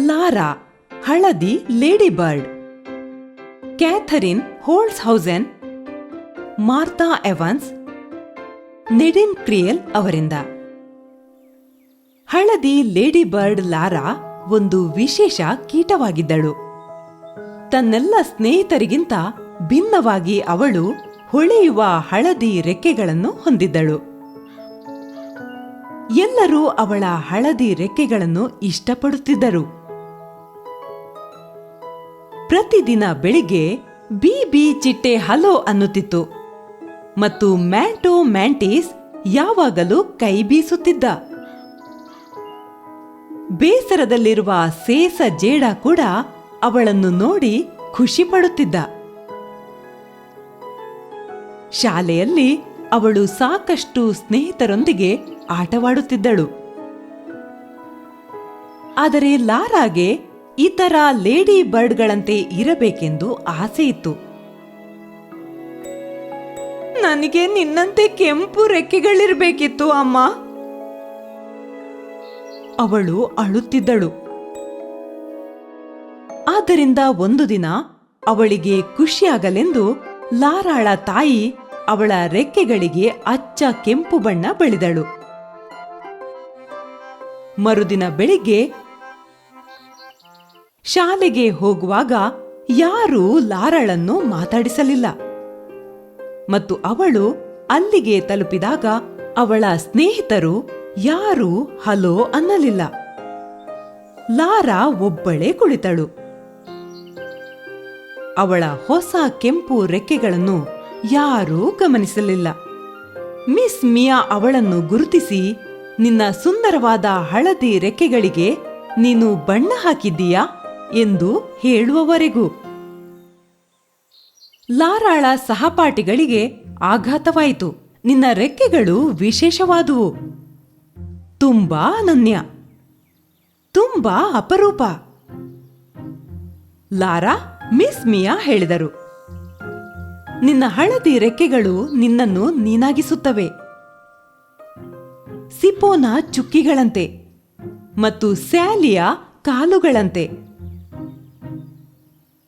Lara ಹಳದಿ lady bird, Katherine Holtzhausen, Martha Evans, Nadine Kriel ಅವರಿಂದ. ಹಳದಿ ಲೇಡಿ ಬರ್ಡ್ ಲಾರಾ ಒಂದು ವಿಶೇಷ ಕೀಟವಾಗಿದ್ದಳು. ತನ್ನೆಲ್ಲ ಸ್ನೇಹಿತರಿಗಿಂತ ಭಿನ್ನವಾಗಿ ಅವಳು ಹೊಳೆಯುವ ಹಳದಿ ರೆಕ್ಕೆಗಳನ್ನು ಹೊಂದಿದ್ದಳು. ಎಲ್ಲರೂ ಅವಳ ಹಳದಿ ರೆಕ್ಕೆಗಳನ್ನು ಇಷ್ಟಪಡುತ್ತಿದ್ದರು. ಪ್ರತಿದಿನ ಬೆಳಿಗ್ಗೆ ಬಿ ಬಿ ಚಿಟ್ಟೆ ಹಲೋ ಅನ್ನುತ್ತಿತ್ತು ಮತ್ತು ಮ್ಯಾಂಟೋ ಮ್ಯಾಂಟಿಸ್ ಯಾವಾಗಲೂ ಕೈ ಬೀಸುತ್ತಿದ್ದ. ಬೇಸರದಲ್ಲಿರುವ ಸೇಸ ಜೇಡ ಕೂಡ ಅವಳನ್ನು ನೋಡಿ ಖುಷಿ ಪಡುತ್ತಿದ್ದ. ಶಾಲೆಯಲ್ಲಿ ಅವಳು ಸಾಕಷ್ಟು ಸ್ನೇಹಿತರೊಂದಿಗೆ ಆಟವಾಡುತ್ತಿದ್ದಳು. ಆದರೆ ಲಾರಾಗೆ ಇತರ ಲೇಡಿ ಬರ್ಡ್ಗಳಂತೆ ಇರಬೇಕೆಂದು ಆಸೆಯಿತ್ತು. ನನಗೆ ನಿನ್ನಂತೆ ಕೆಂಪು ರೆಕ್ಕೆಗಳಿರಬೇಕಿತ್ತು ಅಮ್ಮ. ಅವಳು ಅಳುತ್ತಿದ್ದಳು. ಆದ್ದರಿಂದ ಒಂದು ದಿನ ಅವಳಿಗೆ ಖುಷಿಯಾಗಲೆಂದು ಲಾರಾಳ ತಾಯಿ ಅವಳ ರೆಕ್ಕೆಗಳಿಗೆ ಅಚ್ಚ ಕೆಂಪು ಬಣ್ಣ ಬಳಿದಳು. ಮರುದಿನ ಬೆಳಿಗ್ಗೆ ಶಾಲೆಗೆ ಹೋಗುವಾಗ ಯಾರೂ ಲಾರಾಳನ್ನು ಮಾತಾಡಿಸಲಿಲ್ಲ ಮತ್ತು ಅವಳು ಅಲ್ಲಿಗೆ ತಲುಪಿದಾಗ ಅವಳ ಸ್ನೇಹಿತರು ಯಾರೂ ಹಲೋ ಅನ್ನಲಿಲ್ಲ. ಲಾರಾ ಒಬ್ಬಳೇ ಕುಳಿತಳು. ಅವಳ ಹೊಸ ಕೆಂಪು ರೆಕ್ಕೆಗಳನ್ನು ಯಾರೂ ಗಮನಿಸಲಿಲ್ಲ. ಮಿಸ್ ಮಿಯಾ ಅವಳನ್ನು ಗುರುತಿಸಿ, ನಿನ್ನ ಸುಂದರವಾದ ಹಳದಿ ರೆಕ್ಕೆಗಳಿಗೆ ನೀನು ಬಣ್ಣ ಹಾಕಿದ್ದೀಯಾ ಎಂದು ಹೇಳುವವರೆಗೂ. ಲಾರಾಳ ಸಹಪಾಠಿಗಳಿಗೆ ಆಘಾತವಾಯಿತು. ನಿನ್ನ ರೆಕ್ಕೆಗಳು ವಿಶೇಷವಾದುವು, ತುಂಬಾ ಅನನ್ಯ, ತುಂಬಾ ಅಪರೂಪ. ಲಾರಾ ಮಿಸ್ ಮಿಯಾ ಹೇಳಿದರು, ನಿನ್ನ ಹಳದಿ ರೆಕ್ಕೆಗಳು ನಿನ್ನನ್ನು ನೀನಾಗಿಸುತ್ತವೆ, ಸಿಪೋನ ಚುಕ್ಕಿಗಳಂತೆ ಮತ್ತು ಸ್ಯಾಲಿಯ ಕಾಲುಗಳಂತೆ.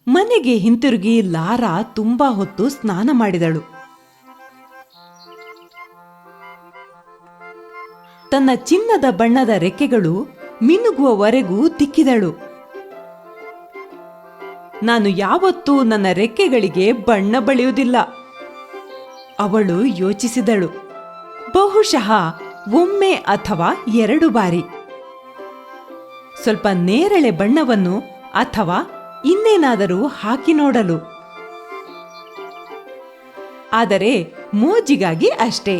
ಮನೆಗೆ ಹಿಂತಿರುಗಿ ಲಾರಾ ತುಂಬಾ ಹೊತ್ತು ಸ್ನಾನ ಮಾಡಿದಳು. ತನ್ನ ಚಿನ್ನದ ಬಣ್ಣದ ರೆಕ್ಕೆಗಳು ಮಿನುಗುವವರೆಗೂ ತಿಕ್ಕಿದಳು. ನಾನು ಯಾವತ್ತೂ ನನ್ನ ರೆಕ್ಕೆಗಳಿಗೆ ಬಣ್ಣ ಬಳಿಯುವುದಿಲ್ಲ, ಅವಳು ಯೋಚಿಸಿದಳು. ಬಹುಶಃ ಒಮ್ಮೆ ಅಥವಾ 2 ಬಾರಿ ಸ್ವಲ್ಪ ನೇರಳೆ ಬಣ್ಣವನ್ನು ಅಥವಾ ಇನ್ನೇನಾದರೂ ಹಾಕಿ ನೋಡಲು. ಆದರೆ ಮೋಜಿಗಾಗಿ ಅಷ್ಟೇ,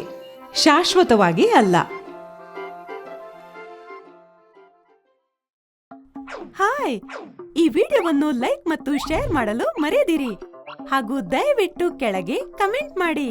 ಶಾಶ್ವತವಾಗಿ ಅಲ್ಲ. ಹಾಯ್, ಈ ವಿಡಿಯೋವನ್ನು ಲೈಕ್ ಮತ್ತು ಶೇರ್ ಮಾಡಲು ಮರೆಯದಿರಿ ಹಾಗೂ ದಯವಿಟ್ಟು ಕೆಳಗೆ ಕಮೆಂಟ್ ಮಾಡಿ.